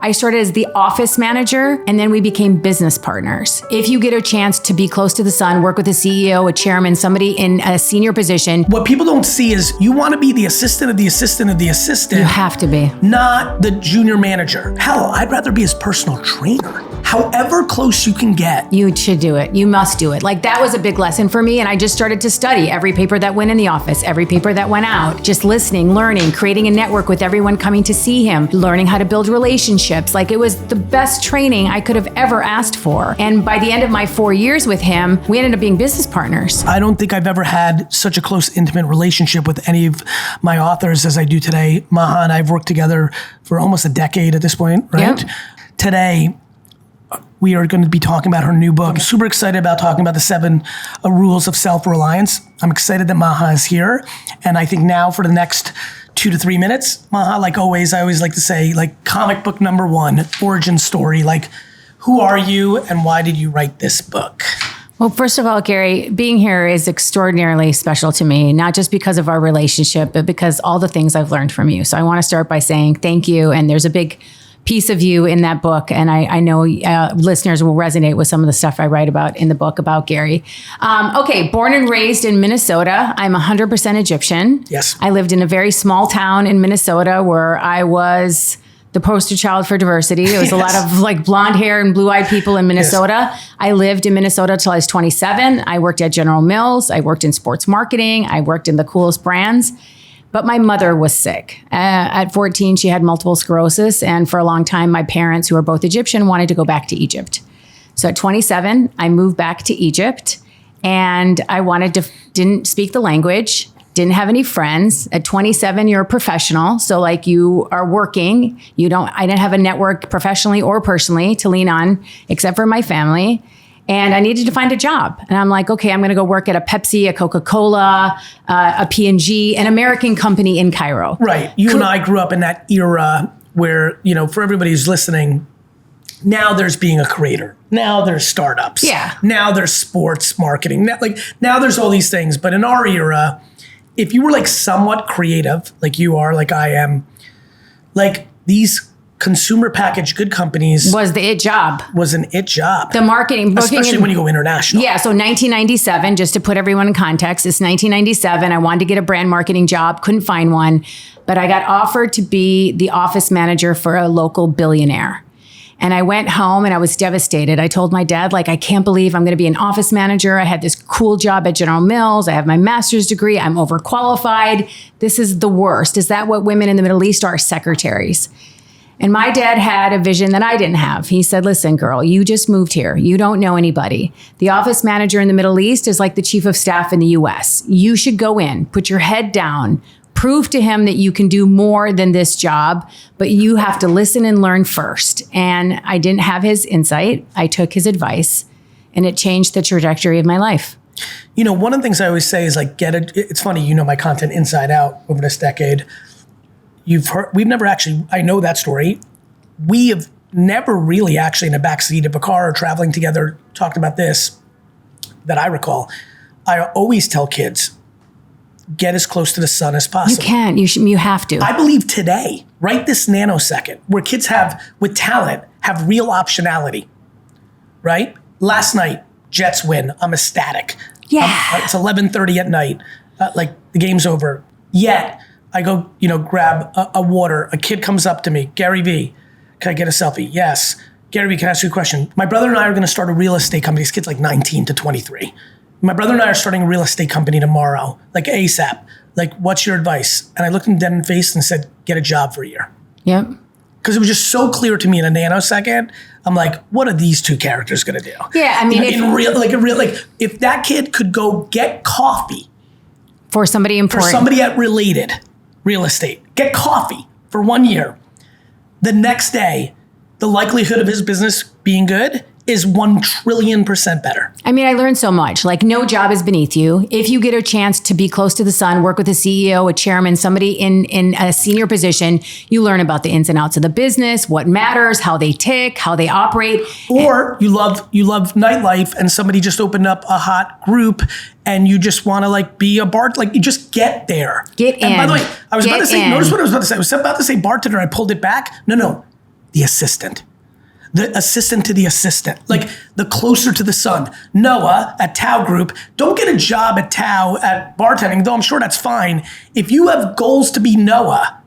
I started as the office manager, and then we became business partners. If you get a chance to be close to the sun, work with a CEO, a chairman, somebody in a senior position. What people don't see is you want to be the assistant of the assistant of the assistant. You have to be. Not the junior manager. Hell, I'd rather be his personal trainer. However close you can get. You should do it. You must do it. Like, that was a big lesson for me. And I just started to study every paper that went in the office, every paper that went out, just listening, learning, creating a network with everyone coming to see him, learning how to build relationships. Like, it was the best training I could have ever asked for. And by the end of my 4 years with him, we ended up being business partners. I don't think I've ever had such a close, intimate relationship with any of my authors as I do today. Maha and I have worked together for almost a decade at this point, right? Yep. Today, we are going to be talking about her new book. I'm super excited about talking about the 7 Rules of Self-Reliance. I'm excited that Maha is here. And I think now for the next 2 to 3 minutes, Maha, like always, I always like to say, like, comic book number 1, origin story. Like, who are you and why did you write this book? Well, first of all, Gary, being here is extraordinarily special to me, not just because of our relationship, but because all the things I've learned from you. So I want to start by saying thank you. And there's a big piece of you in that book. And I know listeners will resonate with some of the stuff I write about in the book about Gary. Okay, born and raised in Minnesota. I'm 100% Egyptian. Yes. I lived in a very small town in Minnesota where I was the poster child for diversity. There was a lot of like blonde hair and blue-eyed people in Minnesota. Yes. I lived in Minnesota till I was 27. I worked at General Mills. I worked in sports marketing. I worked in the coolest brands. But my mother was sick. At 14, she had multiple sclerosis. And for a long time, my parents, who are both Egyptian, wanted to go back to Egypt. So at 27, I moved back to Egypt. And I didn't speak the language, didn't have any friends. At 27, you're a professional. So like, you are working. I didn't have a network professionally or personally to lean on, except for my family. And I needed to find a job. And I'm like, okay, I'm going to go work at a Pepsi, a Coca-Cola, a P&G, an American company in Cairo. Right. You and I grew up in that era where, for everybody who's listening, now there's being a creator. Now there's startups. Yeah. Now there's sports marketing. Now there's all these things. But in our era, if you were like somewhat creative, like you are, like I am, like these consumer packaged good companies was the it job. Was an it job. The marketing, especially when you go international. Yeah. So 1997, just to put everyone in context, it's 1997. I wanted to get a brand marketing job, couldn't find one, but I got offered to be the office manager for a local Billionaire. And I went home and I was devastated. I told my dad, like, I can't believe I'm going to be an office manager. I had this cool job at General Mills. I have my master's degree. I'm overqualified. This is the worst. Is that what women in the Middle East are? Secretaries. And my dad had a vision that I didn't have. He said, listen, girl, you just moved here. You don't know anybody. The office manager in the Middle East is like the chief of staff in the US. You should go in, put your head down, prove to him that you can do more than this job, but you have to listen and learn first. And I didn't have his insight. I took his advice, and it changed the trajectory of my life. One of the things I always say is like, it's funny, my content inside out over this decade. I know that story. We have never really actually in the backseat of a car or traveling together talked about this that I recall. I always tell kids, get as close to the sun as possible. You can, you have to. I believe today, right this nanosecond, where kids with talent, have real optionality, right? Last night, Jets win. I'm ecstatic. Yeah. It's 11:30 at night. Like the game's over. Yet, I go, grab a water. A kid comes up to me, GaryVee, can I get a selfie? Yes. GaryVee, can I ask you a question? My brother and I are going to start a real estate company. This kid's like 19 to 23. My brother and I are starting a real estate company tomorrow, like ASAP. Like, what's your advice? And I looked him dead in the face and said, get a job for a year. Yep. Because it was just so clear to me in a nanosecond. I'm like, what are these two characters going to do? Yeah, I mean, if that kid could go get coffee for somebody important, for somebody at Related Real Estate, get coffee for 1 year. The next day, the likelihood of his business being good is 1,000,000,000% better. I mean, I learned so much. Like, no job is beneath you. If you get a chance to be close to the sun, work with a CEO, a chairman, somebody in a senior position, you learn about the ins and outs of the business, what matters, how they tick, how they operate. Or you love nightlife and somebody just opened up a hot group and you just want to be a bar, you just get there. Get in. And by the way, I was about to say, notice what I was about to say. I was about to say bartender, I pulled it back. No. the assistant. The assistant to the assistant, like the closer to the sun. Noah at Tao Group, don't get a job at Tao at bartending, though I'm sure that's fine. If you have goals to be Noah,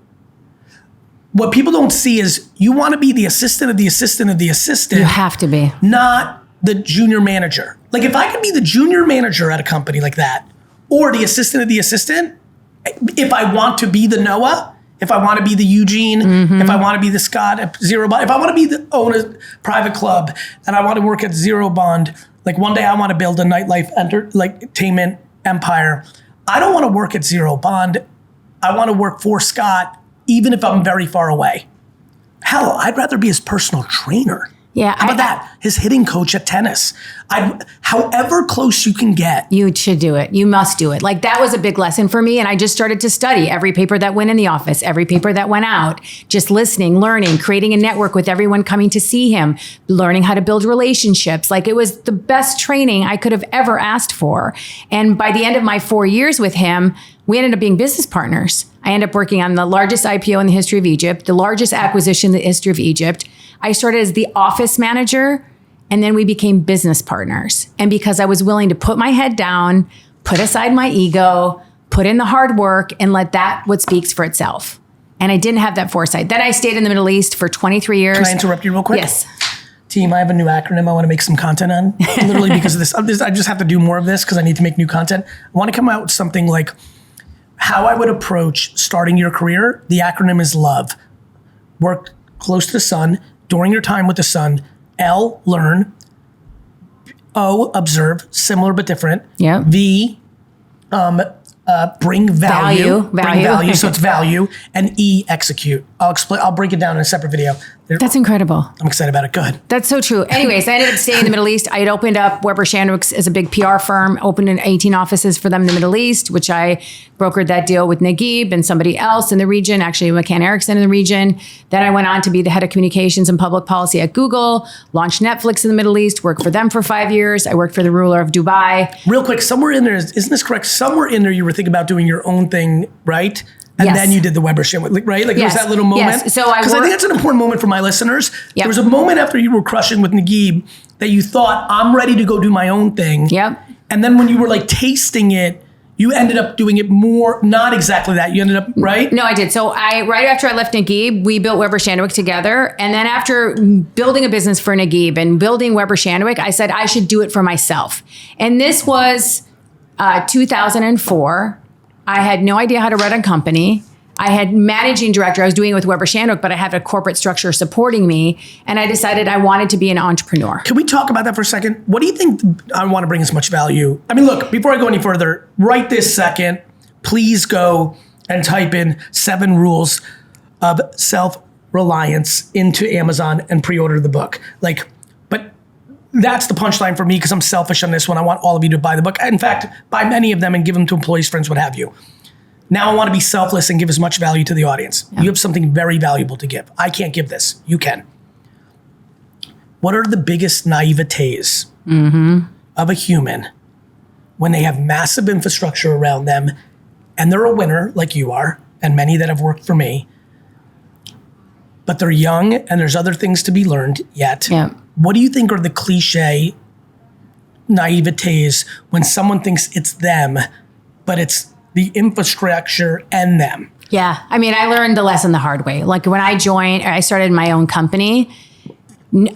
what people don't see is you want to be the assistant of the assistant of the assistant. You have to be. Not the junior manager. Like if I could be the junior manager at a company like that, or the assistant of the assistant, if I want to be the Noah, if I want to be the Eugene, if I want to be the Scott at Zero Bond, if I want to be own a private club and I want to work at Zero Bond, like one day I want to build a nightlife entertainment empire. I don't want to work at Zero Bond. I want to work for Scott, even if I'm very far away. Hell, I'd rather be his personal trainer. Yeah. How about that? His hitting coach at tennis. However close you can get. You should do it. You must do it. Like that was a big lesson for me. And I just started to study every paper that went in the office, every paper that went out, just listening, learning, creating a network with everyone coming to see him, learning how to build relationships. Like it was the best training I could have ever asked for. And by the end of my 4 years with him, we ended up being business partners. I ended up working on the largest IPO in the history of Egypt, the largest acquisition in the history of Egypt. I started as the office manager, and then we became business partners. And because I was willing to put my head down, put aside my ego, put in the hard work, and let that what speaks for itself. And I didn't have that foresight. Then I stayed in the Middle East for 23 years. Can I interrupt you real quick? Yes. Team, I have a new acronym I want to make some content on. Literally because of this. I just have to do more of this because I need to make new content. I want to come out with something like how I would approach starting your career. The acronym is LOVE. Work close to the sun during your time with the sun. L, learn. O, observe, similar but different. Yeah. V, bring value. Bring value, so it's value. And E, execute. I'll break it down in a separate video. That's incredible. I'm excited about it. Go ahead. That's so true. Anyways, I ended up staying in the Middle East. I had opened up Weber Shandwick's as a big PR firm, opened in 18 offices for them in the Middle East, which I brokered that deal with Naguib and somebody else in the region, actually McCann Erickson in the region. Then I went on to be the head of communications and public policy at Google, launched Netflix in the Middle East, worked for them for 5 years. I worked for the ruler of Dubai. Real quick, somewhere in there, isn't this correct? Somewhere in there you were thinking about doing your own thing, right? And yes. then you did the Weber Shandwick, right? Like Yes. there was that little moment. Yes. So because I think that's an important moment for my listeners. Yep. There was a moment after you were crushing with Naguib that you thought, I'm ready to go do my own thing. Yep. And then when you were like tasting it, you ended up doing it more, not exactly that. You ended up, right? No, I did. So right after I left Naguib, we built Weber Shandwick together. And then after building a business for Naguib and building Weber Shandwick, I said I should do it for myself. And this was 2004. I had no idea how to run a company. I had managing director. I was doing it with Weber Shandwick, but I had a corporate structure supporting me. And I decided I wanted to be an entrepreneur. Can we talk about that for a second? What do you think I want to bring as much value? I mean, look, before I go any further, right this second, please go and type in 7 Rules of Self-Reliance into Amazon and pre-order the book. But that's the punchline for me because I'm selfish on this one. I want all of you to buy the book. In fact, buy many of them and give them to employees, friends, what have you. Now I want to be selfless and give as much value to the audience. Yeah. You have something very valuable to give. I can't give this. You can. What are the biggest naivetes of a human when they have massive infrastructure around them and they're a winner like you are and many that have worked for me, but they're young and there's other things to be learned yet. Yeah. What do you think are the cliche naivetes when someone thinks it's them, but it's the infrastructure and them? Yeah. I mean, I learned the lesson the hard way. Like when I started my own company,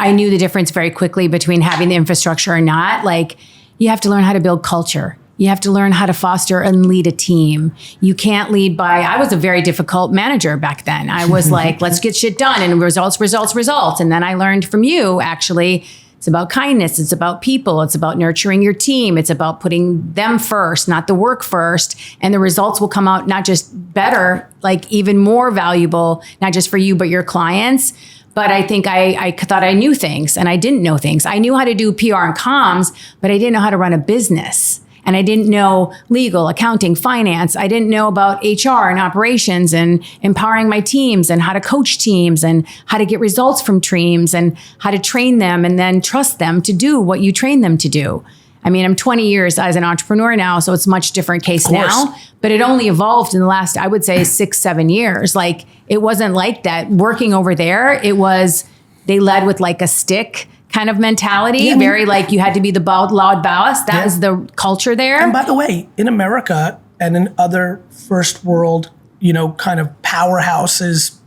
I knew the difference very quickly between having the infrastructure or not. Like you have to learn how to build culture. You have to learn how to foster and lead a team. You can't lead I was a very difficult manager back then. I was like, let's get shit done and results. And then I learned from you, actually, it's about kindness. It's about people. It's about nurturing your team. It's about putting them first, not the work first. And the results will come out not just better, like even more valuable, not just for you, but your clients. But I think I thought I knew things and I didn't know things. I knew how to do PR and comms, but I didn't know how to run a business. And I didn't know legal, accounting, finance. I didn't know about HR and operations and empowering my teams and how to coach teams and how to get results from teams and how to train them and then trust them to do what you train them to do. I mean, I'm 20 years as an entrepreneur now, so it's a much different case now, but it only evolved in the last, I would say 6, 7 years. Like it wasn't like that. Working over there, it was, they led with like a stick kind of mentality, very like you had to be the loud boss. That was the culture there. And by the way, in America and in other first world, kind of powerhouses,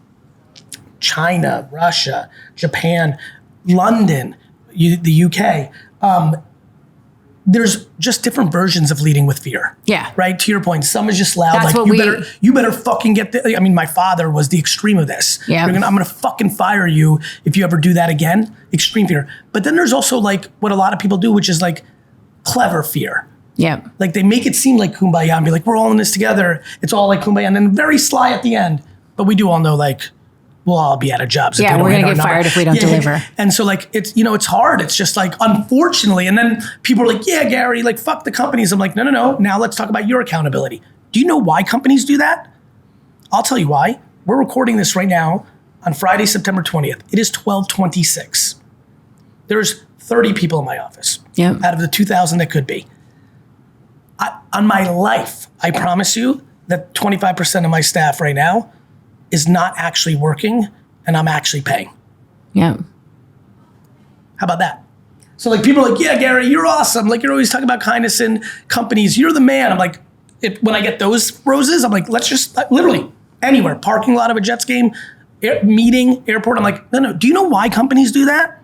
China, Russia, Japan, London, the UK, there's just different versions of leading with fear. Yeah. Right? To your point, some is just loud. That's like you better fucking get the, I mean, my father was the extreme of this. Yeah. I'm gonna fucking fire you if you ever do that again. Extreme fear. But then there's also like what a lot of people do, which is like clever fear. Yeah. Like they make it seem like kumbaya and be like, we're all in this together. It's all like kumbaya, and then very sly at the end. But we do all know like, we'll all be out of jobs. Yeah, we're going to get fired if we don't deliver. And so like, it's, it's hard. It's just like, unfortunately. And then people are like, yeah, Gary, like fuck the companies. I'm like, no. Now let's talk about your accountability. Do you know why companies do that? I'll tell you why. We're recording this right now on Friday, September 20th. It is 12:26. There's 30 people in my office out of the 2,000 that could be. On my life, I promise you that 25% of my staff right now is not actually working and I'm actually paying. Yeah. How about that? So like people are like, yeah, Gary, you're awesome. Like you're always talking about kindness in companies. You're the man. I'm like, when I get those roses, I'm like, let's just literally anywhere, parking lot of a Jets game, meeting, airport. I'm like, no. Do you know why companies do that?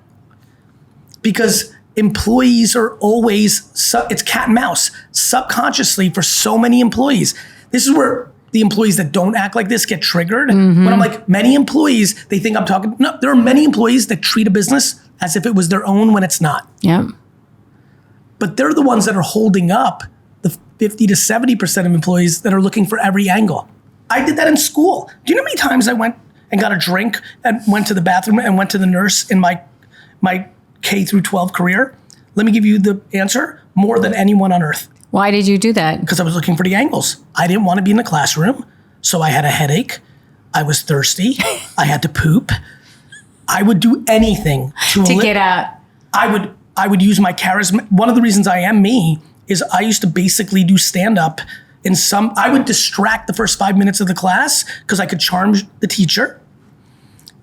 Because employees are always, it's cat and mouse, subconsciously for so many employees. This is where the employees that don't act like this get triggered. When I'm like, many employees, they think I'm talking, no, there are many employees that treat a business as if it was their own when it's not. Yeah. But they're the ones that are holding up the 50 to 70% of employees that are looking for every angle. I did that in school. Do you know how many times I went and got a drink and went to the bathroom and went to the nurse in my K through 12 career? Let me give you the answer. More than anyone on earth. Why did you do that? Because I was looking for the angles. I didn't want to be in the classroom, so I had a headache. I was thirsty. I had to poop. I would do anything to get out. I would use my charisma. One of the reasons I am me is I used to basically do stand-up I would distract the first 5 minutes of the class because I could charm the teacher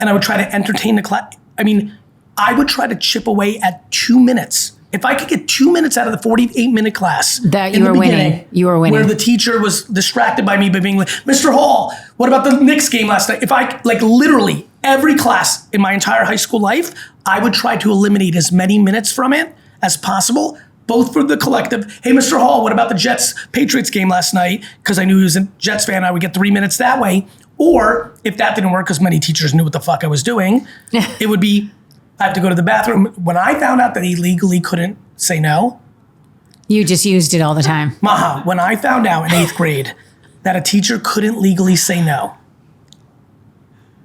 and I would try to entertain the class. I mean, I would try to chip away at 2 minutes. If I could get 2 minutes out of the 48-minute class, that you were winning. You were winning. Where the teacher was distracted by me by being like, Mr. Hall, what about the Knicks game last night? If I, like literally every class in my entire high school life, I would try to eliminate as many minutes from it as possible, both for the collective. Hey, Mr. Hall, what about the Jets-Patriots game last night? Because I knew he was a Jets fan, I would get 3 minutes that way. Or if that didn't work, because many teachers knew what the fuck I was doing, it would be, I have to go to the bathroom. When I found out that he legally couldn't say no. You just used it all the time. Maha, when I found out in 8th grade that a teacher couldn't legally say no,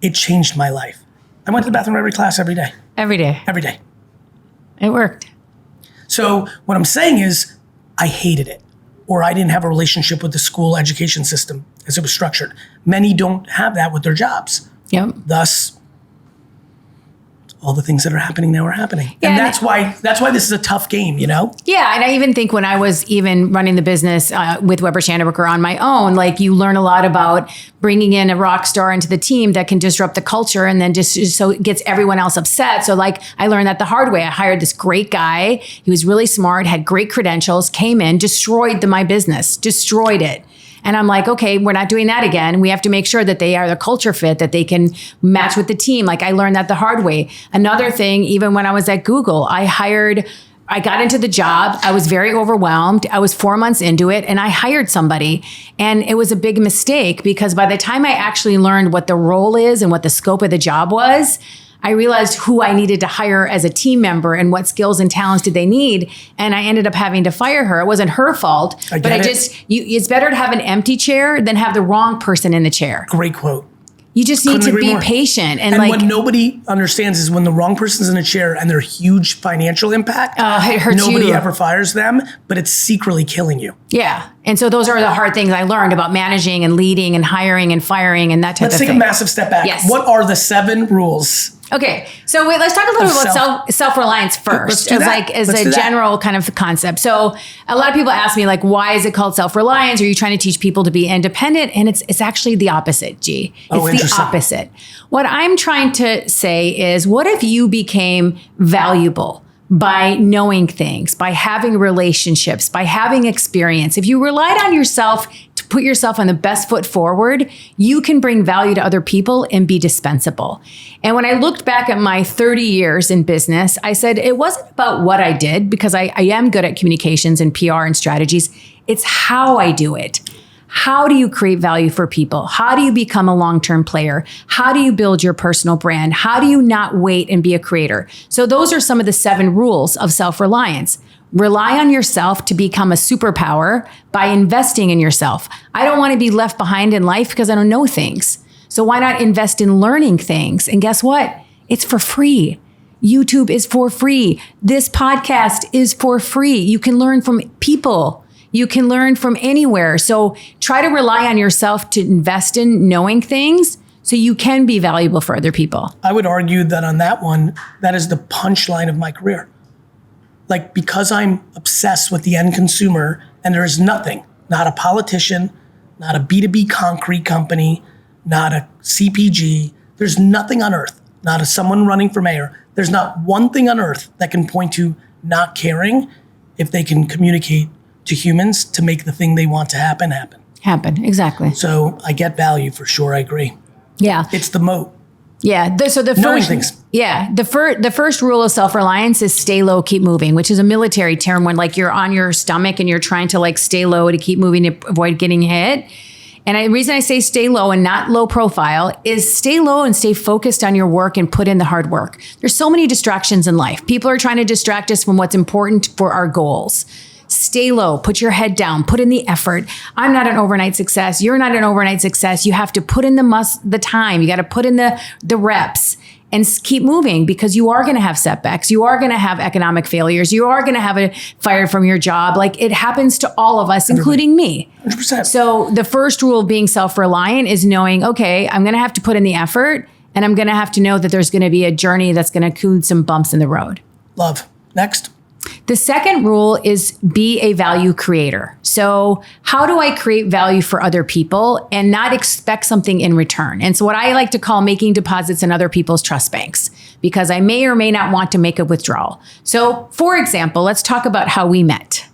it changed my life. I went to the bathroom every class every day. Every day. Every day. It worked. So what I'm saying is I hated it, or I didn't have a relationship with the school education system as it was structured. Many don't have that with their jobs. Yep. Thus, all the things that are happening now are happening. Yeah, and that's why this is a tough game, you know? Yeah, and I even think when I was even running the business with Weber Shanderbooker on my own, like you learn a lot about bringing in a rock star into the team that can disrupt the culture and then just so it gets everyone else upset. So like I learned that the hard way. I hired this great guy. He was really smart, had great credentials, came in, destroyed my business, destroyed it. And I'm like, okay, we're not doing that again. We have to make sure that they are the culture fit, that they can match with the team. Like I learned that the hard way. Another thing, even when I was at Google, I got into the job. I was very overwhelmed. I was 4 months into it and I hired somebody. And it was a big mistake because by the time I actually learned what the role is and what the scope of the job was, I realized who I needed to hire as a team member and what skills and talents did they need. And I ended up having to fire her. It wasn't her fault, but it's better to have an empty chair than have the wrong person in the chair. Great quote. You just need to be patient. And like, what nobody understands is when the wrong person's in a chair and their huge financial impact, it hurts nobody ever fires them, but it's secretly killing you. Yeah. And so those are the hard things I learned about managing and leading and hiring and firing and that type of thing. Let's take a massive step back. Yes. What are the 7 rules Okay, so let's talk a little bit about self-reliance first, do that. as Let's a do that. general kind of concept. So a lot of people ask me, like, why is it called self-reliance? Are you trying to teach people to be independent? And it's actually the opposite, G. It's the Interesting. opposite. What I'm trying to say is, what if you became valuable by knowing things, by having relationships, by having experience? If you relied on yourself to put yourself on the best foot forward, you can bring value to other people and be dispensable. And when I looked back at my 30 years in business, I said it wasn't about what I did, because I am good at communications and PR and strategies. It's how I do it. How do you create value for people? How do you become a long-term player? How do you build your personal brand? How do you not wait and be a creator? So those are some of the 7 rules of self-reliance. Rely on yourself to become a superpower by investing in yourself. I don't want to be left behind in life because I don't know things. So why not invest in learning things? And guess what? It's for free. YouTube is for free. This podcast is for free. You can learn from people. You can learn from anywhere. So try to rely on yourself to invest in knowing things so you can be valuable for other people. I would argue that on that one, that is the punchline of my career. Like, because I'm obsessed with the end consumer, and there is nothing, not a politician, not a B2B concrete company, not a CPG, there's nothing on earth, not a someone running for mayor, there's not one thing on earth that can point to not caring if they can communicate to humans to make the thing they want to happen. Exactly. So I get value for sure. I agree. Yeah. It's the moat. Yeah. The Knowing first things. Yeah. The first rule of self-reliance is stay low, keep moving, which is a military term when, like, you're on your stomach and you're trying to, like, stay low to keep moving to avoid getting hit. And the reason I say stay low and not low profile is stay low and stay focused on your work and put in the hard work. There's so many distractions in life. People are trying to distract us from what's important for our goals. Stay low, put your head down, put in the effort. I'm not an overnight success. You're not an overnight success. You have to put in the time. You got to put in the reps and keep moving, because you are going to have setbacks. You are going to have economic failures. You are going to have it fired from your job. Like, it happens to all of us, including me. 100%. So the first rule of being self-reliant is knowing, okay, I'm going to have to put in the effort, and I'm going to have to know that there's going to be a journey that's going to include some bumps in the road. Love. Next. The second rule is be a value creator. So how do I create value for other people and not expect something in return? And so what I like to call making deposits in other people's trust banks, because I may or may not want to make a withdrawal. So for example, let's talk about how we met.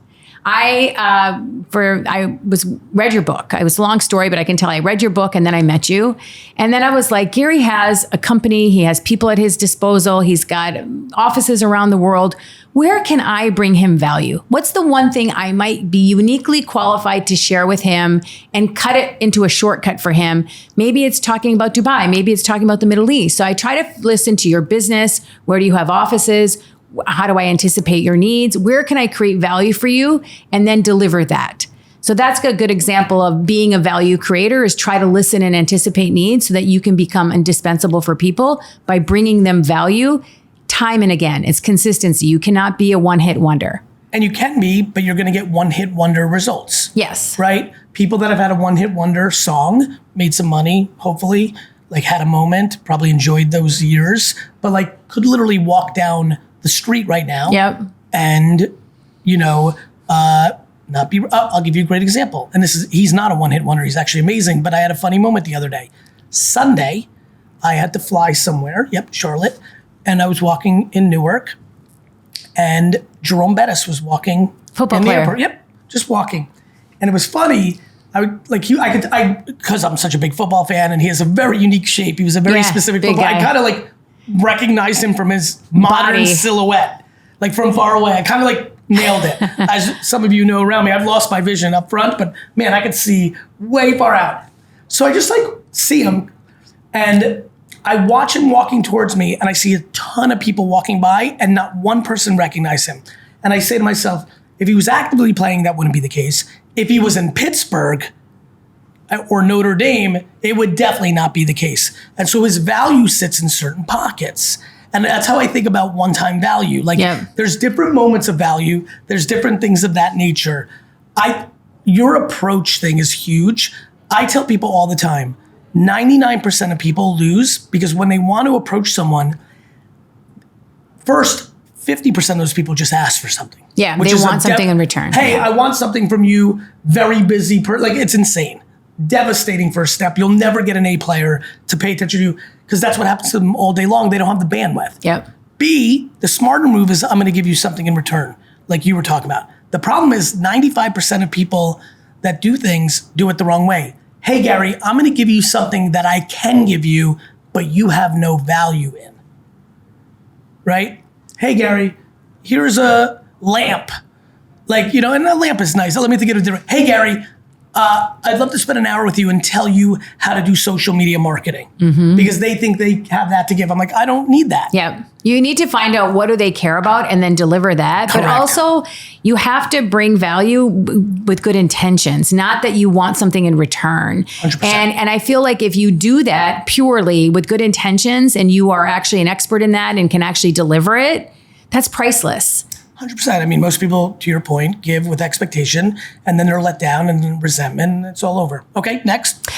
I read your book. It was a long story, but I can tell I read your book and then I met you. And then I was like, Gary has a company. He has people at his disposal. He's got offices around the world. Where can I bring him value? What's the one thing I might be uniquely qualified to share with him and cut it into a shortcut for him? Maybe it's talking about Dubai. Maybe it's talking about the Middle East. So I try to listen to your business. Where do you have offices? How do I anticipate your needs? Where can I create value for you? And then deliver that. So that's a good example of being a value creator, is try to listen and anticipate needs so that you can become indispensable for people by bringing them value time and again. It's consistency. You cannot be a one-hit wonder. And you can be, but you're going to get one-hit wonder results. Yes. Right? People that have had a one-hit wonder song, made some money, hopefully, like had a moment, probably enjoyed those years, but like could literally walk down the street right now. Yep. And, not be, I'll give you a great example. And he's not a one-hit wonder. He's actually amazing. But I had a funny moment the other day. Sunday, I had to fly somewhere. Yep, Charlotte. And I was walking in Newark. And Jerome Bettis was walking Football in the player. airport. Yep, just walking. And it was funny. Because I'm such a big football fan, and he has a very unique shape. He was a very specific big football. guy. I kind of like recognized him from his modern Body. silhouette, like from far away. I kind of like nailed it. As some of you know around me, I've lost my vision up front, but man, I could see way far out. So I just like see him, and I watch him walking towards me, and I see a ton of people walking by, and not one person recognized him. And I say to myself, if he was actively playing, that wouldn't be the case. If he was in Pittsburgh or Notre Dame, it would definitely not be the case. And so his value sits in certain pockets. And that's how I think about one-time value. Like, there's different moments of value. There's different things of that nature. Your approach thing is huge. I tell people all the time, 99% of people lose because when they want to approach someone first 50% of those people just ask for something. Yeah, they want something in return. Hey, I want something from you. Very busy. Like, it's insane. Devastating first step. You'll never get an A player to pay attention to you because that's what happens to them all day long. They don't have the bandwidth. Yep. B, the smarter move is I'm going to give you something in return, like you were talking about. The problem is 95% of people that do things do it the wrong way. Hey, Gary, I'm going to give you something that I can give you, but you have no value in. Right? Hey, Gary, here's a lamp. Like, and a lamp is nice. Let me think of it different. Hey, Gary, I'd love to spend an hour with you and tell you how to do social media marketing because they think they have that to give. I'm like, I don't need that. Yeah. You need to find out what do they care about and then deliver that. Correct. But also you have to bring value with good intentions, not that you want something in return. 100%. And I feel like if you do that purely with good intentions and you are actually an expert in that and can actually deliver it, that's priceless. 100%. I mean, most people, to your point, give with expectation and then they're let down and then resentment and it's all over. Okay, next.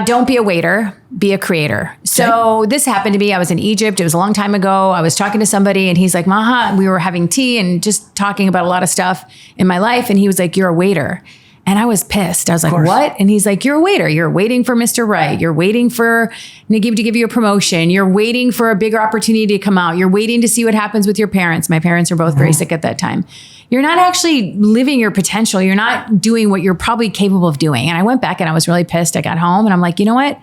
Don't be a waiter, be a creator. So this happened to me. I was in Egypt. It was a long time ago. I was talking to somebody and he's like, Maha, we were having tea and just talking about a lot of stuff in my life. And he was like, you're a waiter. And I was pissed. I was like, what? And he's like, you're a waiter. You're waiting for Mr. Right. You're waiting for Naguib to give you a promotion. You're waiting for a bigger opportunity to come out. You're waiting to see what happens with your parents. My parents were both very sick at that time. You're not actually living your potential. You're not doing what you're probably capable of doing. And I went back and I was really pissed. I got home and I'm like, you know what?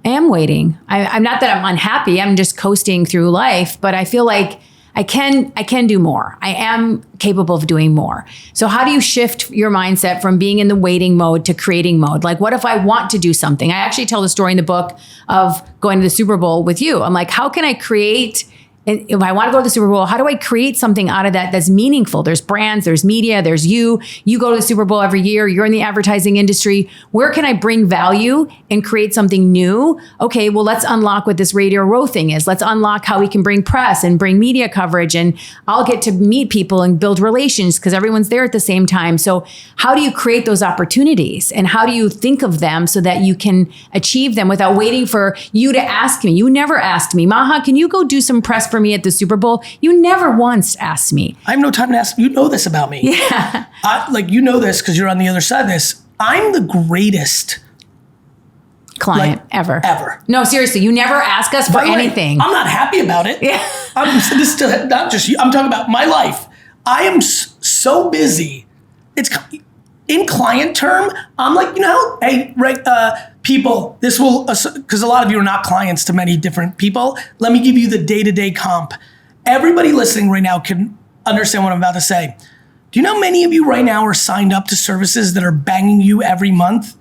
I am waiting. I'm not that I'm unhappy. I'm just coasting through life, but I feel like I can do more. I am capable of doing more. So how do you shift your mindset from being in the waiting mode to creating mode? Like, what if I want to do something? I actually tell the story in the book of going to the Super Bowl with you. I'm like, how can I create, and if I want to go to the Super Bowl, how do I create something out of that that's meaningful? There's brands, there's media, there's you. You go to the Super Bowl every year. You're in the advertising industry. Where can I bring value and create something new? Okay, well, let's unlock what this Radio Row thing is. Let's unlock how we can bring press and bring media coverage. And I'll get to meet people and build relations because everyone's there at the same time. So how do you create those opportunities? And how do you think of them so that you can achieve them without waiting for you to ask me? You never asked me, Maha, can you go do some press for me at the Super Bowl? You never once asked me. I have no time to ask. You know this about me. Yeah. You know this because you're on the other side of this. I'm the greatest client ever. No, seriously, you never ask us for anything. I'm not happy about it. Yeah. This is not just you. I'm talking about my life. I am so busy. It's in client term. I'm like, hey, people, this will, because a lot of you are not clients to many different people. Let me give you the day-to-day comp. Everybody listening right now can understand what I'm about to say. Do you know many of you right now are signed up to services that are banging you every month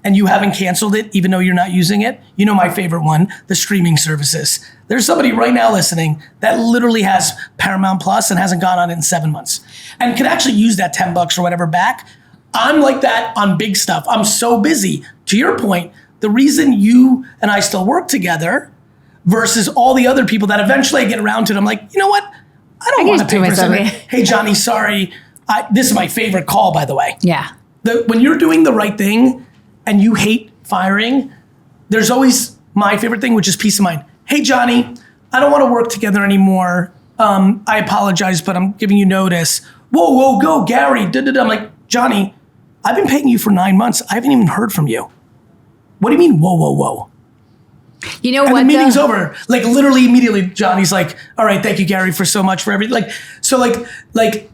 and you haven't canceled it even though you're not using it? You know my favorite one, the streaming services. There's somebody right now listening that literally has Paramount Plus and hasn't gone on it in 7 months and can actually use that $10 or whatever back. I'm like that on big stuff. I'm so busy. To your point, the reason you and I still work together versus all the other people that eventually I get around to it, I'm like, you know what? I don't want to pay for something. Hey, Johnny, sorry. This is my favorite call, by the way. Yeah. When you're doing the right thing and you hate firing, there's always my favorite thing, which is peace of mind. Hey, Johnny, I don't want to work together anymore. I apologize, but I'm giving you notice. Whoa, go, Gary. I'm like, Johnny, I've been paying you for 9 months. I haven't even heard from you. What do you mean, whoa? You know and what? The meeting's over. Like literally immediately, Johnny's like, all right, thank you, Gary, for so much for everything. Like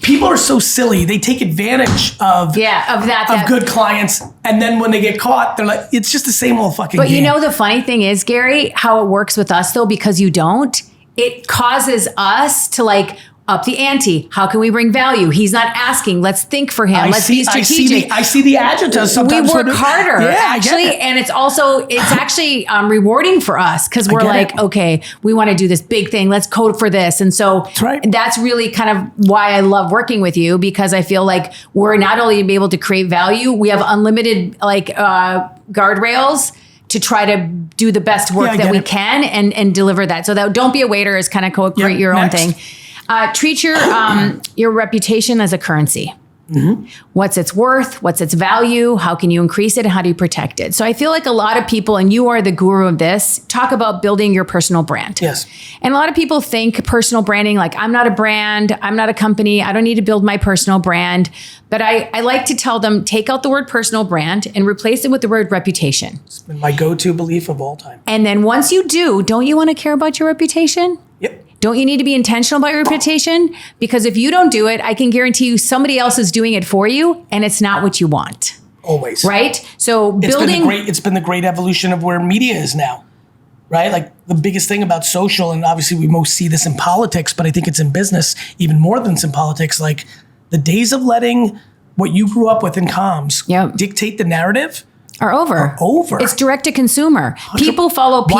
people are so silly. They take advantage of good clients. And then when they get caught, they're like, it's just the same old fucking game. But you know, the funny thing is, Gary, how it works with us though, because you don't, it causes us to like, up the ante. How can we bring value? He's not asking. Let's think for him. Let's be strategic. I see the adjectives sometimes. We work harder, actually. And it's actually rewarding for us because we're like, okay, we want to do this big thing. Let's code for this. And so that's really kind of why I love working with you, because I feel like we're not only able to create value, we have unlimited guardrails to try to do the best work that we can and deliver that. So that don't be a waiter is kind of create your own thing. Treat your reputation as a currency. What's its worth? What's its value? How can you increase it? And how do you protect it? So I feel like a lot of people, and you are the guru of this, talk about building your personal brand. Yes. And a lot of people think personal branding, like I'm not a brand, I'm not a company, I don't need to build my personal brand. But I like to tell them, take out the word personal brand and replace it with the word reputation. It's been my go-to belief of all time. And then once you do, don't you want to care about your reputation? Yep. Don't you need to be intentional about your reputation? Because if you don't do it, I can guarantee you somebody else is doing it for you and it's not what you want. Always. Right? So building... It's been the great evolution of where media is now, right? Like the biggest thing about social, and obviously we most see this in politics, but I think it's in business even more than it's in politics, like the days of letting what you grew up with in comms dictate the narrative are over. It's direct to consumer. People follow people.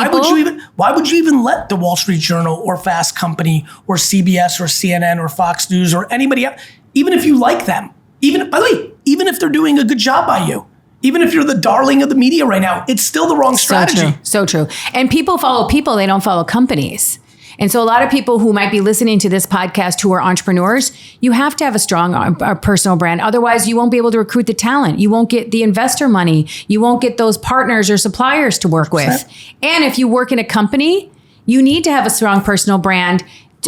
Why would you even let the Wall Street Journal or Fast Company or CBS or CNN or Fox News or anybody else, even if you like them, by the way, even if they're doing a good job by you, even if you're the darling of the media right now, it's still the wrong strategy. So true. And people follow people, they don't follow companies. And so a lot of people who might be listening to this podcast who are entrepreneurs, you have to have a strong personal brand. Otherwise, you won't be able to recruit the talent. You won't get the investor money. You won't get those partners or suppliers to work with. And if you work in a company, you need to have a strong personal brand.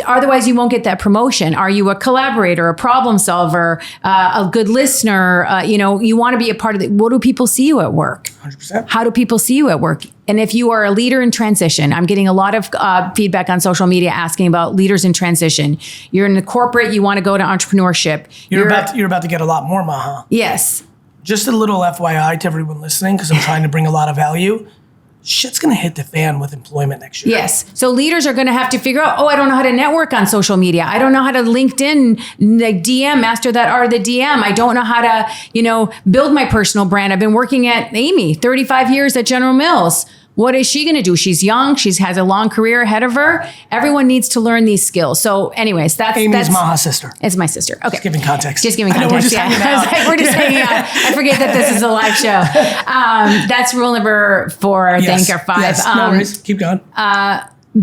Otherwise, you won't get that promotion. Are you a collaborator, a problem solver, a good listener? You want to be a part of it. What do people see you at work? 100%. How do people see you at work? And if you are a leader in transition, I'm getting a lot of feedback on social media asking about leaders in transition. You're in the corporate, you want to go to entrepreneurship. You're about to get a lot more, Maha. Yes. Just a little FYI to everyone listening, because I'm trying to bring a lot of value. Shit's going to hit the fan with employment next year. Yes. So leaders are going to have to figure out, I don't know how to network on social media. I don't know how to LinkedIn, like DM, master that art of the DM. I don't know how to, build my personal brand. I've been working at Amy, 35 years at General Mills. What is she going to do? She's young. She has a long career ahead of her. Everyone needs to learn these skills. So anyways, Amy's Maha's sister. It's my sister. Okay. Just giving context. I know, we're just hanging out. We're just hanging out. I forget that this is a live show. That's rule number 4, I think, or 5. Yes. No worries. Keep going.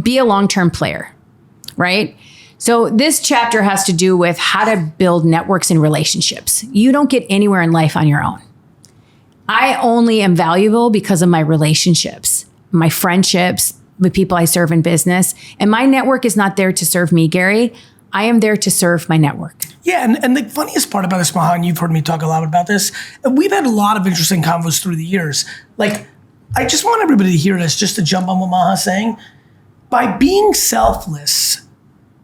Be a long-term player, right? So this chapter has to do with how to build networks and relationships. You don't get anywhere in life on your own. I only am valuable because of my relationships, my friendships with people I serve in business. And my network is not there to serve me, Gary. I am there to serve my network. Yeah. And the funniest part about this, Maha, and you've heard me talk a lot about this, and we've had a lot of interesting convos through the years. Like, I just want everybody to hear this, just to jump on what Maha's saying. By being selfless,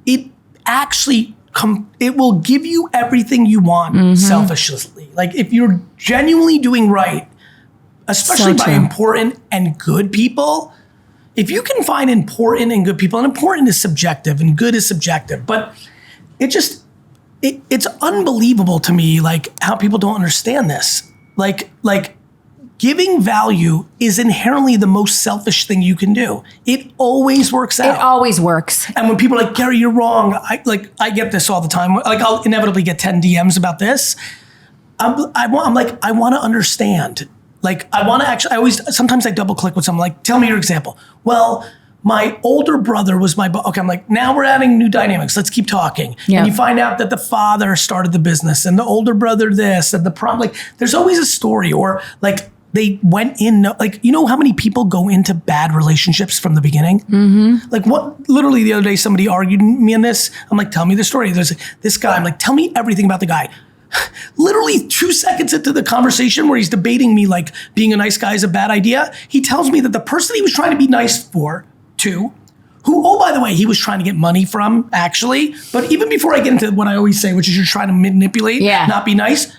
it actually it will give you everything you want selfishly. Like if you're genuinely doing right, especially by important and good people, if you can find important and good people, and important is subjective and good is subjective, but it's unbelievable to me, like how people don't understand this. Like giving value is inherently the most selfish thing you can do. It always works out. It always works. And when people are like, Gary, you're wrong. I get this all the time. Like I'll inevitably get 10 DMs about this. I want to understand. Like I want to actually, sometimes I double click with someone like, tell me your example. Well, my older brother was okay, I'm like, now we're adding new dynamics. Let's keep talking. Yep. And you find out that the father started the business and the older brother this and there's always a story, or like, they went in, like, you know how many people go into bad relationships from the beginning? Mm-hmm. Like literally the other day, somebody argued me on this. I'm like, tell me the story. There's this guy. I'm like, tell me everything about the guy. Literally 2 seconds into the conversation where he's debating me, like being a nice guy is a bad idea, he tells me that the person he was trying to be nice to, who, oh, by the way, he was trying to get money from, actually. But even before I get into what I always say, which is you're trying to manipulate, not be nice,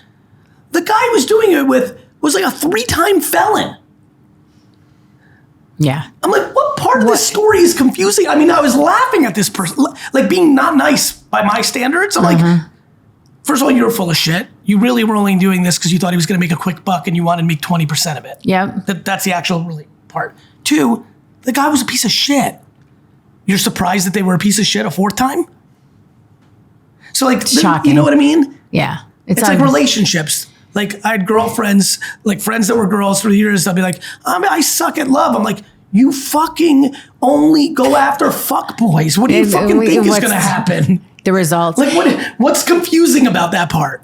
the guy I was doing it with was like a 3-time felon. Yeah. I'm like, what part of this story is confusing? I mean, I was laughing at this person, like being not nice by my standards. I'm like, first of all, you're full of shit. You really were only doing this because you thought he was going to make a quick buck and you wanted to make 20% of it. Yeah. That's the actual really part. 2, the guy was a piece of shit. You're surprised that they were a piece of shit a 4th time? So like, shocking. You know what I mean? Yeah. It's like relationships. Like I had girlfriends, like friends that were girls for years. They'll be like, I suck at love. I'm like, you fucking only go after fuck boys. What do you fucking think is going to happen? The results. Like what's confusing about that part?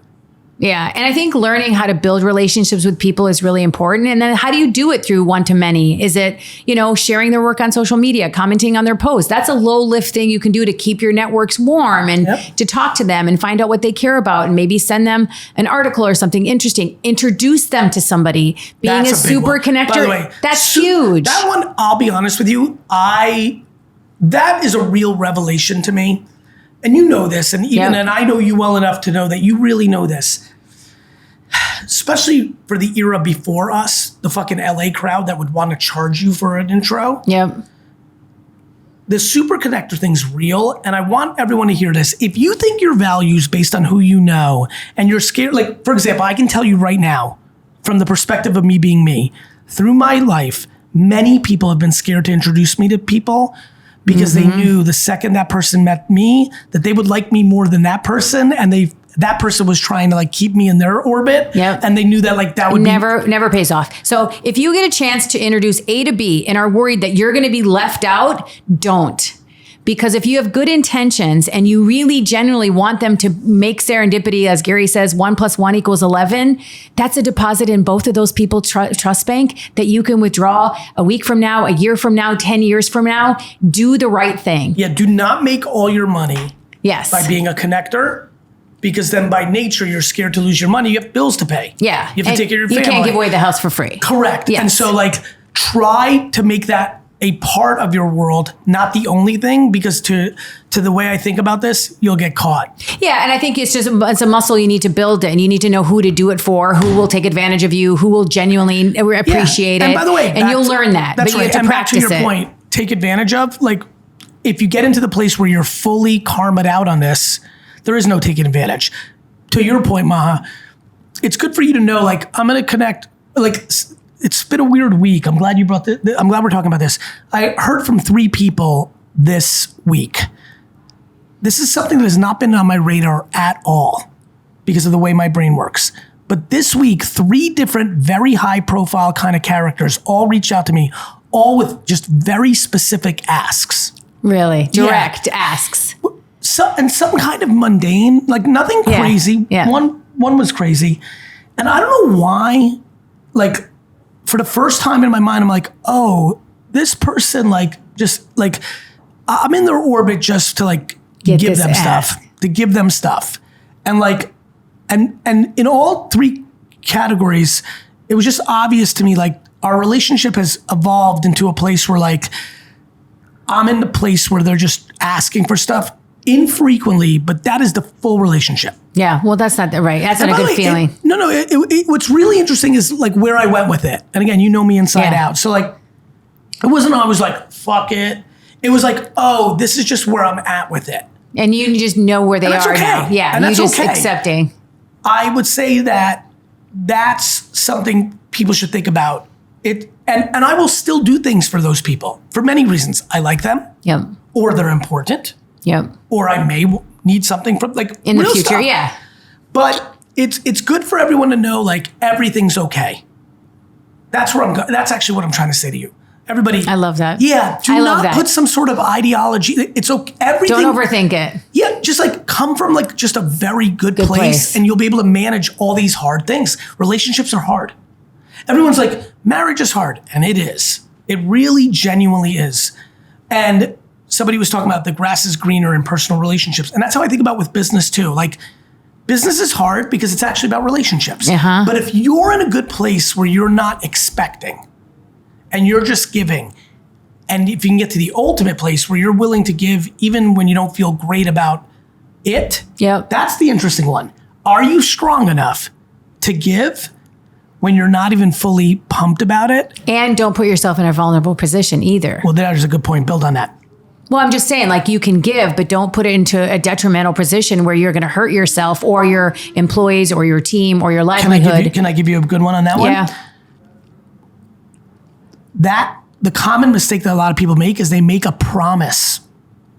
Yeah. And I think learning how to build relationships with people is really important. And then how do you do it through one-to-many? Is it, sharing their work on social media, commenting on their posts? That's a low lift thing you can do to keep your networks warm and to talk to them and find out what they care about and maybe send them an article or something interesting. Introduce them to somebody. Being a super connector, by the way, that's huge. That one, I'll be honest with you, that is a real revelation to me. And you know this, and and I know you well enough to know that you really know this. Especially for the era before us, the fucking LA crowd that would want to charge you for an intro. Yep. The super connector thing's real, and I want everyone to hear this. If you think your value's based on who you know, and you're scared, like, for example, I can tell you right now, from the perspective of me being me, through my life, many people have been scared to introduce me to people because they knew the second that person met me that they would like me more than that person, and that person was trying to like keep me in their orbit, and they knew that like that would never pays off. So if you get a chance to introduce A to B and are worried that you're going to be left out, don't. Because if you have good intentions and you really genuinely want them to make serendipity, as Gary says, 1 + 1 = 11, that's a deposit in both of those people's trust bank that you can withdraw a week from now, a year from now, 10 years from now. Do the right thing. Yeah, do not make all your money by being a connector, because then by nature, you're scared to lose your money. You have bills to pay. Yeah. You have to take care of your family. You can't give away the house for free. Correct. Yes. And so like try to make that a part of your world, not the only thing, because to the way I think about this, you'll get caught. Yeah, and I think it's a muscle you need to build, and you need to know who to do it for, who will take advantage of you, who will genuinely appreciate it. And by the way, and you'll learn that. That's but you right. have to practice back to your point, take advantage of, like, if you get into the place where you're fully karma'd out on this, there is no taking advantage. To your point, Maha, it's good for you to know, like, I'm going to connect, like, it's been a weird week. I'm glad you brought I'm glad we're talking about this. I heard from 3 people this week. This is something that has not been on my radar at all because of the way my brain works. But this week, 3 different very high profile kind of characters all reached out to me, all with just very specific asks. Really? Direct asks. And some kind of mundane, like nothing crazy. Yeah. One was crazy. And I don't know why, like, for the first time in my mind, I'm like, oh, this person, like, just like, I'm in their orbit just to like give them stuff. And like, and in all 3 categories, it was just obvious to me, like, our relationship has evolved into a place where, like, I'm in the place where they're just asking for stuff infrequently, but that is the full relationship. Yeah, well, that's not right. That's not a good feeling. What's really interesting is like where I went with it. And again, you know me inside out. So like, it wasn't I was like, fuck it. It was like, oh, this is just where I'm at with it. And you just know where they are now. Yeah, and you that's just okay. accepting. I would say that that's something people should think about. And I will still do things for those people for many reasons. I like them. Yep. Or they're important. Yep. Or I may need something from like in the future. Stuff. Yeah. But it's good for everyone to know, like, everything's okay. That's where I'm going. That's actually what I'm trying to say to you. Everybody. I love that. Yeah. Do not put some sort of ideology. It's okay. Everything. Don't overthink it. Yeah. Just like come from like just a very good place, and you'll be able to manage all these hard things. Relationships are hard. Everyone's like, marriage is hard. And it is. It really genuinely is. And somebody was talking about the grass is greener in personal relationships. And that's how I think about with business too. Like, business is hard because it's actually about relationships. Uh-huh. But if you're in a good place where you're not expecting and you're just giving, and if you can get to the ultimate place where you're willing to give even when you don't feel great about it, that's the interesting one. Are you strong enough to give when you're not even fully pumped about it? And don't put yourself in a vulnerable position either. Well, there's a good point. Build on that. Well, I'm just saying, like, you can give, but don't put it into a detrimental position where you're going to hurt yourself or your employees or your team or your livelihood. Can I give you a good one on that one? Yeah. The common mistake that a lot of people make is they make a promise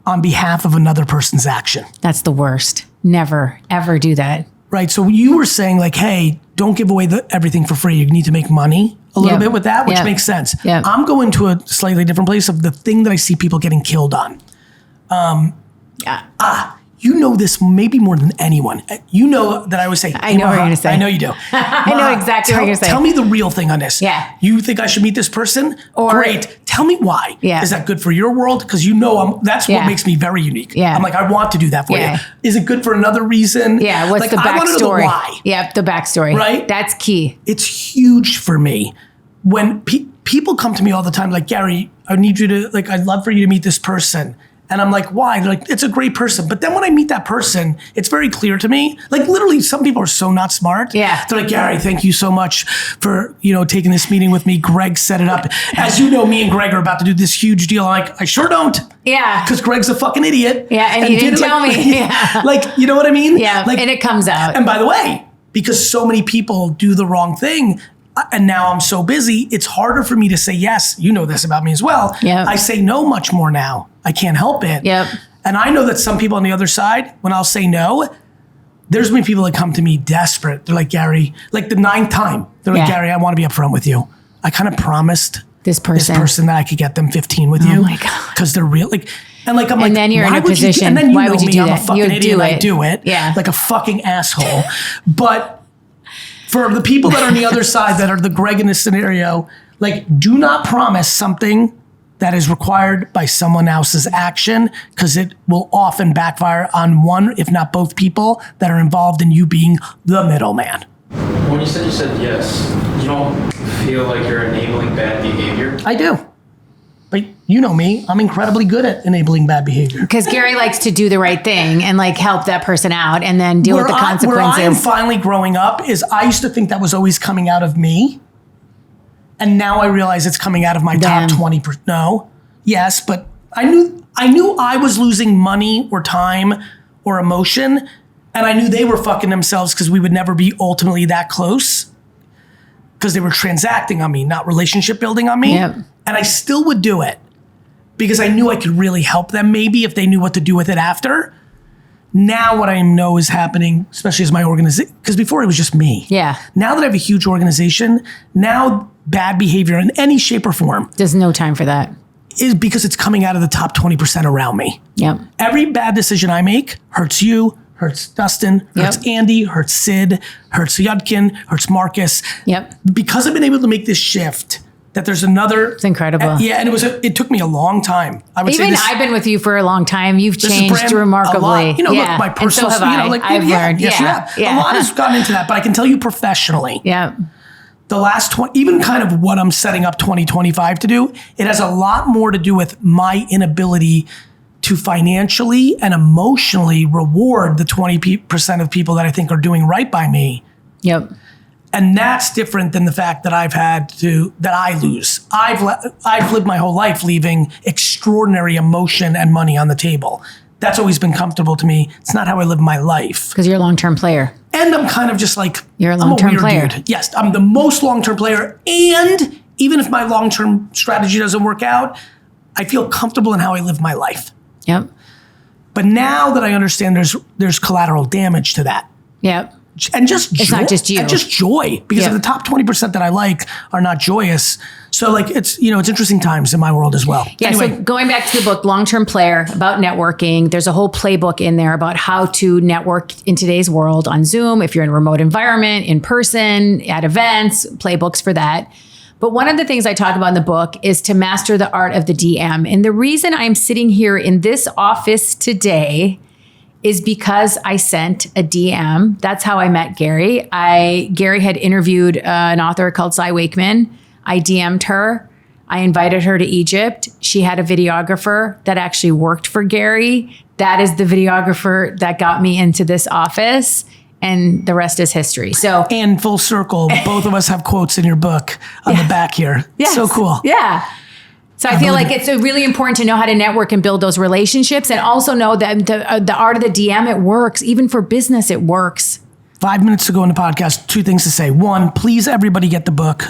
on behalf of another person's action. That's the worst. Never, ever do that. Right. So you were saying, like, hey, don't give away everything for free. You need to make money a little bit with that, which makes sense. Yep. I'm going to a slightly different place of the thing that I see people getting killed on. you know this maybe more than anyone. You know that I always say, I know what you're going to say. I know you do. I know exactly what you're going to say. Tell me the real thing on this. Yeah. You think I should meet this person? Or, great. Tell me why. Yeah. Is that good for your world? Because you know that's what makes me very unique. Yeah. I'm like, I want to do that for you. Is it good for another reason? Yeah. What's the backstory? I want to know the why. Yeah. The backstory. Right? That's key. It's huge for me. When people come to me all the time, like, Gary, I need you to, like, I'd love for you to meet this person. And I'm like, why? They're like, it's a great person. But then when I meet that person, it's very clear to me. Like, literally, some people are so not smart. Yeah. They're like, Gary, thank you so much for, taking this meeting with me. Greg set it up. As you know, me and Greg are about to do this huge deal. I'm like, I sure don't. Yeah. Because Greg's a fucking idiot. Yeah, and he didn't tell me. Yeah. Like, you know what I mean? Yeah, like, and it comes out. And by the way, because so many people do the wrong thing, and now I'm so busy, it's harder for me to say yes. You know this about me as well. Yep. I say no much more now. I can't help it. Yep. And I know that some people on the other side, when I'll say no, there's been people that come to me desperate. They're like, Gary, like the 9th time, they're like, Gary, I want to be upfront with you. I kind of promised this person that I could get them 15 with you. Oh my God. Because they're real. Like, and like, I'm like, and then you're in a position. And then you why know would you me, do I'm that? a fucking idiot and I do it. Yeah. Like a fucking asshole. But for the people that are on the other side that are the Greg in this scenario, like, do not promise something that is required by someone else's action, because it will often backfire on one, if not both people that are involved in you being the middleman. When you said yes, you don't feel like you're enabling bad behavior? I do. But you know me, I'm incredibly good at enabling bad behavior. Because Gary likes to do the right thing and like help that person out and then deal with the consequences. Where I am finally growing up is I used to think that was always coming out of me. And now I realize it's coming out of my top 20%. No, yes, but I knew I was losing money or time or emotion, and I knew they were fucking themselves because we would never be ultimately that close because they were transacting on me, not relationship building on me. Yep. And I still would do it because I knew I could really help them maybe if they knew what to do with it after. Now what I know is happening, especially as my organization, because before it was just me. Yeah. Now that I have a huge organization, now bad behavior in any shape or form There's no time for that. is because it's coming out of the top 20% around me. Yep. Every bad decision I make hurts you, hurts Dustin, hurts Andy, hurts Sid, hurts Yudkin, hurts Marcus. Yep. Because I've been able to make this shift, that there's another. It's incredible. Yeah, and it took me a long time. I would say Even this, I've been with you for a long time. You've changed remarkably. A lot. You know, yeah. look, my personal, and so have I. I've learned. Yes, you Yeah. have. Yeah. A lot has gotten into that, but I can tell you professionally. Yeah. The last 20, even kind of what I'm setting up 2025 to do, it has a lot more to do with my inability to financially and emotionally reward the 20% of people that I think are doing right by me. Yep. And that's different than the fact that that I lose. I've lived my whole life leaving extraordinary emotion and money on the table. That's always been comfortable to me. It's not how I live my life. Because you're a long-term player. And I'm kind of just like, You're a I'm long-term weird player. Dude. Yes, I'm the most long-term player. And even if my long-term strategy doesn't work out, I feel comfortable in how I live my life. Yep. But now that I understand there's collateral damage to that. Yep. And just joy. It's not just you. And just joy. Because Yep. the top 20% that I like are not joyous. So like it's interesting times in my world as well. Yeah, Anyway, so going back to the book, Long-Term Player, about networking, there's a whole playbook in there about how to network in today's world on Zoom, if you're in a remote environment, in person, at events, playbooks for that. But one of the things I talk about in the book is to master the art of the DM. And the reason I'm sitting here in this office today is because I sent a DM. That's how I met Gary. Gary had interviewed an author called Cy Wakeman. I DM'd her. I invited her to Egypt. She had a videographer that actually worked for Gary. That is the videographer that got me into this office. And the rest is history. So, and full circle, both of us have quotes in your book on the back here. yes. So cool. Yeah. So I feel like it's really important to know how to network and build those relationships, and also know that the art of the DM, it works. Even for business, it works. 5 minutes to go in the podcast. 2 things to say. 1, please everybody get the book,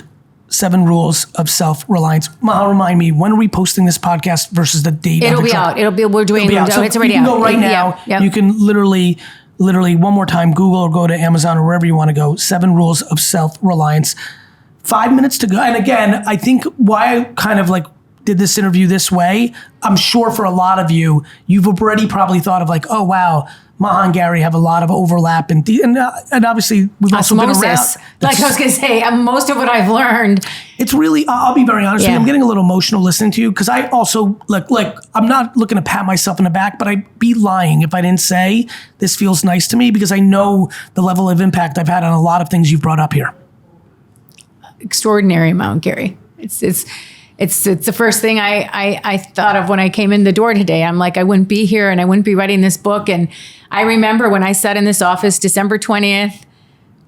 7 Rules of Self-Reliance. Maha, remind me, when are we posting this podcast versus the date? It'll be out. We're doing, So it's already you can out. go right now. Yep. You can literally one more time, Google or go to Amazon or wherever you want to go, 7 Rules of Self-Reliance. 5 minutes to go. And again, I think why I kind of like did this interview this way, I'm sure for a lot of you, you've already probably thought of like, oh, wow, Maha and Gary have a lot of overlap. And obviously, we've also been around. Like I was going to say, most of what I've learned. It's really, I'll be very honest with you, I'm getting a little emotional listening to you because I also, like, I'm not looking to pat myself in the back, but I'd be lying if I didn't say this feels nice to me because I know the level of impact I've had on a lot of things you've brought up here. Extraordinary amount, Gary. It's the first thing I thought of when I came in the door today. I'm like, I wouldn't be here and I wouldn't be writing this book. And I remember when I sat in this office, December 20th,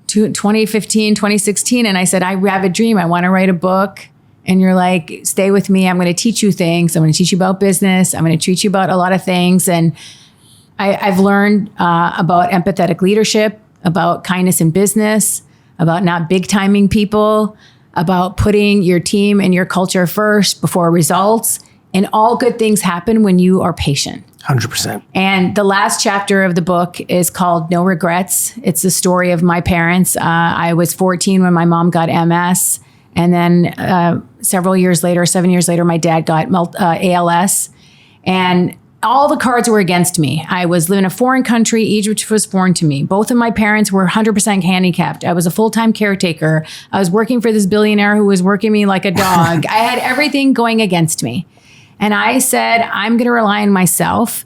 2015, 2016, and I said, I have a dream. I want to write a book. And you're like, stay with me. I'm going to teach you things. I'm going to teach you about business. I'm going to teach you about a lot of things. And I've learned about empathetic leadership, about kindness in business, about not big timing people, about putting your team and your culture first before results. And all good things happen when you are patient. 100%. And the last chapter of the book is called No Regrets. It's the story of my parents. I was 14 when my mom got MS. And then several years later, 7 years later, my dad got ALS. And all the cards were against me. I was living in a foreign country. Egypt was foreign to me. Both of my parents were 100% handicapped. I was a full-time caretaker. I was working for this billionaire who was working me like a dog. I had everything going against me. And I said, I'm going to rely on myself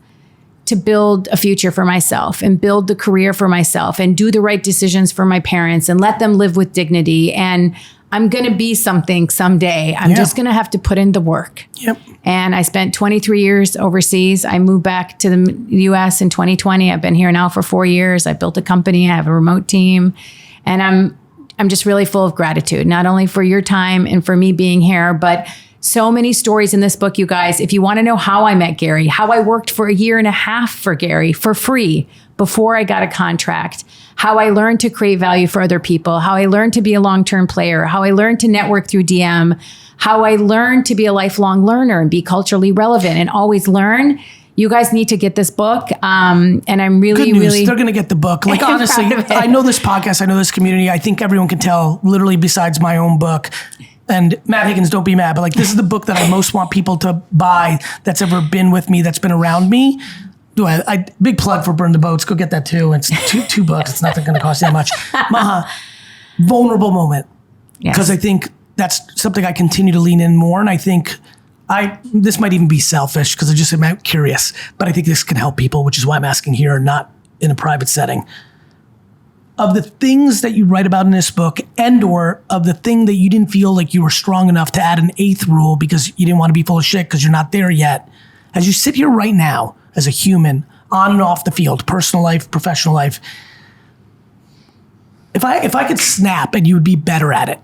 to build a future for myself and build the career for myself and do the right decisions for my parents and let them live with dignity. And I'm going to be something someday. I'm just going to have to put in the work. Yep. And I spent 23 years overseas. I moved back to the US in 2020. I've been here now for 4 years. I built a company. I have a remote team. And I'm just really full of gratitude, not only for your time and for me being here, but so many stories in this book, you guys. If you want to know how I met Gary, how I worked for 1.5 years for Gary for free before I got a contract, how I learned to create value for other people, how I learned to be a long-term player, how I learned to network through DM, how I learned to be a lifelong learner and be culturally relevant and always learn. You guys need to get this book. And I'm really, Good news. really... They're going to get the book. Like, honestly, I know this podcast. I know this community. I think everyone can tell, literally besides my own book. And Matt Higgins, don't be mad, but like, this is the book that I most want people to buy that's ever been with me, that's been around me. Big plug for Burn the Boats. Go get that too. It's two bucks. It's not going to cost that much. Maha, vulnerable moment. Because I think that's something I continue to lean in more. And I think this might even be selfish because I'm curious, but I think this can help people, which is why I'm asking here and not in a private setting. Of the things that you write about in this book and or of the thing that you didn't feel like you were strong enough to add an 8th rule because you didn't want to be full of shit because you're not there yet. As you sit here right now as a human on and off the field, personal life, professional life, if I could snap and you would be better at it,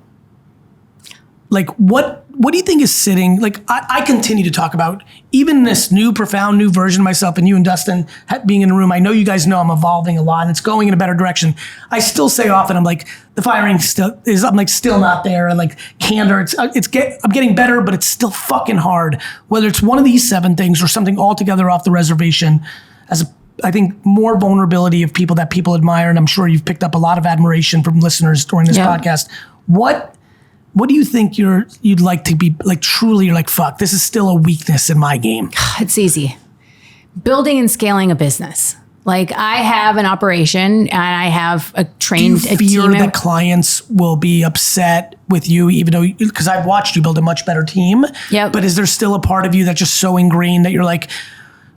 like what do you think is sitting, like I continue to talk about even this new profound new version of myself and you and Dustin being in the room. I know you guys know I'm evolving a lot and it's going in a better direction. I still say often, I'm like, the firing still not there. And like candor, I'm getting better, but it's still fucking hard. Whether it's one of these 7 things or something altogether off the reservation, I think more vulnerability of people that people admire. And I'm sure you've picked up a lot of admiration from listeners during this podcast. What do you think you'd like to be like truly you're like, fuck, this is still a weakness in my game? It's easy. Building and scaling a business. Like I have an operation and I have a trained team. Do you fear that clients will be upset with you, even though, because I've watched you build a much better team. Yep. But is there still a part of you that's just so ingrained that you're like,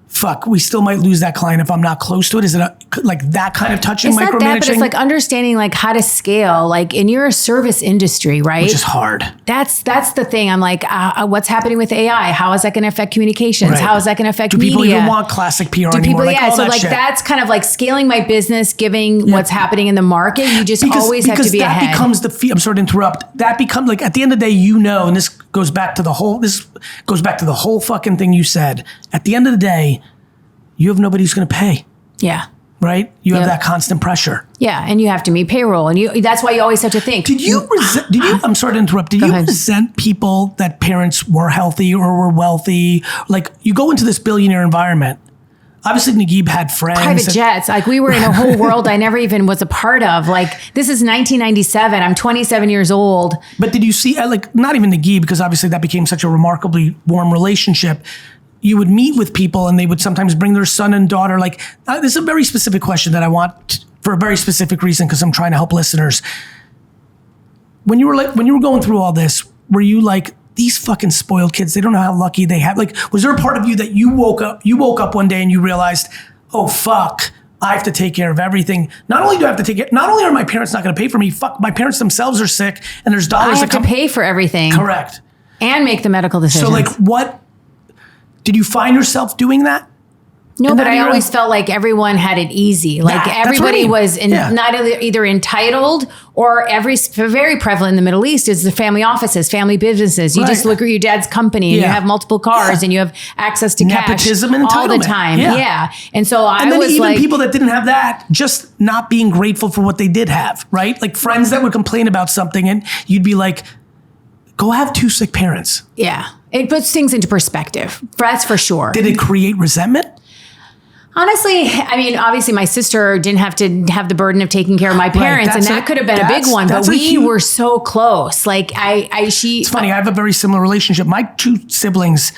fuck, we still might lose that client if I'm not close to it? Is it like that kind of touching micromanaging? It's not that, but it's like understanding like how to scale. Like, and you're a service industry, right? Which is hard. That's the thing. I'm like, what's happening with AI? How is that going to affect communications? Right. How is that going to affect media? Do people media? even want classic PR Do anymore? People, so like that's kind of like scaling my business, giving what's happening in the market. You just always have to be ahead. Because that becomes I'm sorry to interrupt. That becomes like at the end of the day, and this goes back to the whole fucking thing you said. At the end of the day, you have nobody who's going to pay. Yeah. Right? You have that constant pressure. Yeah, and you have to meet payroll, and that's why you always have to think. I'm sorry to interrupt. Did you resent people that parents were healthy or were wealthy? Like you go into this billionaire environment, Obviously, Naguib had friends. Private jets. Like we were in a whole world I never even was a part of. Like this is 1997. I'm 27 years old. But did you see, like, not even Naguib, because obviously that became such a remarkably warm relationship. You would meet with people and they would sometimes bring their son and daughter. Like, this is a very specific question that I want for a very specific reason, because I'm trying to help listeners. When you were going through all this, were you like, these fucking spoiled kids, they don't know how lucky they have? Like, was there a part of you that you woke up one day and you realized, oh fuck, I have to take care of everything. Not only do I have to take care, not only are my parents not going to pay for me, fuck, my parents themselves are sick and there's dollars I have to pay for everything. Correct. And make the medical decisions. So like, what, did you find yourself doing that? No, but I always felt like everyone had it easy. Like everybody was not either entitled or very prevalent in the Middle East is the family offices, family businesses. You just look at your dad's company and you have multiple cars and you have access to nepotism cash and all the time. Yeah. And so and then was even like, people that didn't have that, just not being grateful for what they did have, right? Like friends that would complain about something and you'd be like, go have 2 sick parents. Yeah. It puts things into perspective. That's for sure. Did it create resentment? Honestly, I mean, obviously my sister didn't have to have the burden of taking care of my parents, and that could have been a big one, but we were so close. Like it's funny. I have a very similar relationship. My 2 siblings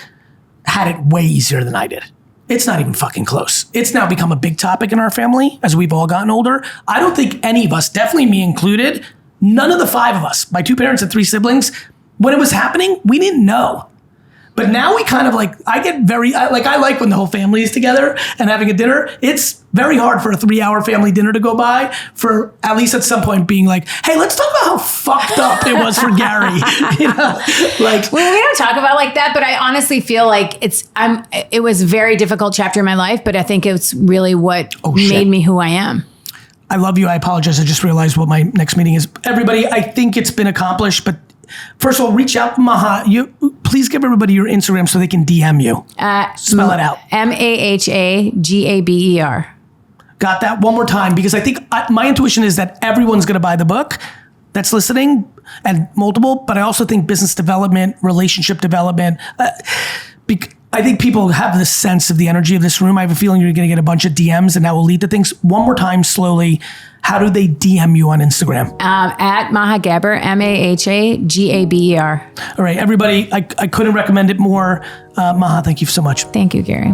had it way easier than I did. It's not even fucking close. It's now become a big topic in our family as we've all gotten older. I don't think any of us, definitely me included, none of the 5 of us, my 2 parents and 3 siblings, when it was happening, we didn't know. But now we kind of like, I like when the whole family is together and having a dinner. It's very hard for a 3-hour family dinner to go by for at least at some point being like, hey, let's talk about how fucked up it was for Gary. You know, like, well, we don't talk about like that, but I honestly feel like it was a very difficult chapter in my life, but I think it's really what made me who I am. I love you. I apologize. I just realized what my next meeting is. Everybody, I think it's been accomplished, but first of all, reach out, Maha. Please give everybody your Instagram so they can DM you. Spell it out. MahaGaber. Got that? One more time, because I think my intuition is that everyone's going to buy the book that's listening, and multiple, but I also think business development, relationship development, I think people have this sense of the energy of this room. I have a feeling you're going to get a bunch of DMs and that will lead to things. One more time, slowly. How do they DM you on Instagram? At Maha Gaber, MahaGaber. All right, everybody, I couldn't recommend it more. Maha, thank you so much. Thank you, Gary.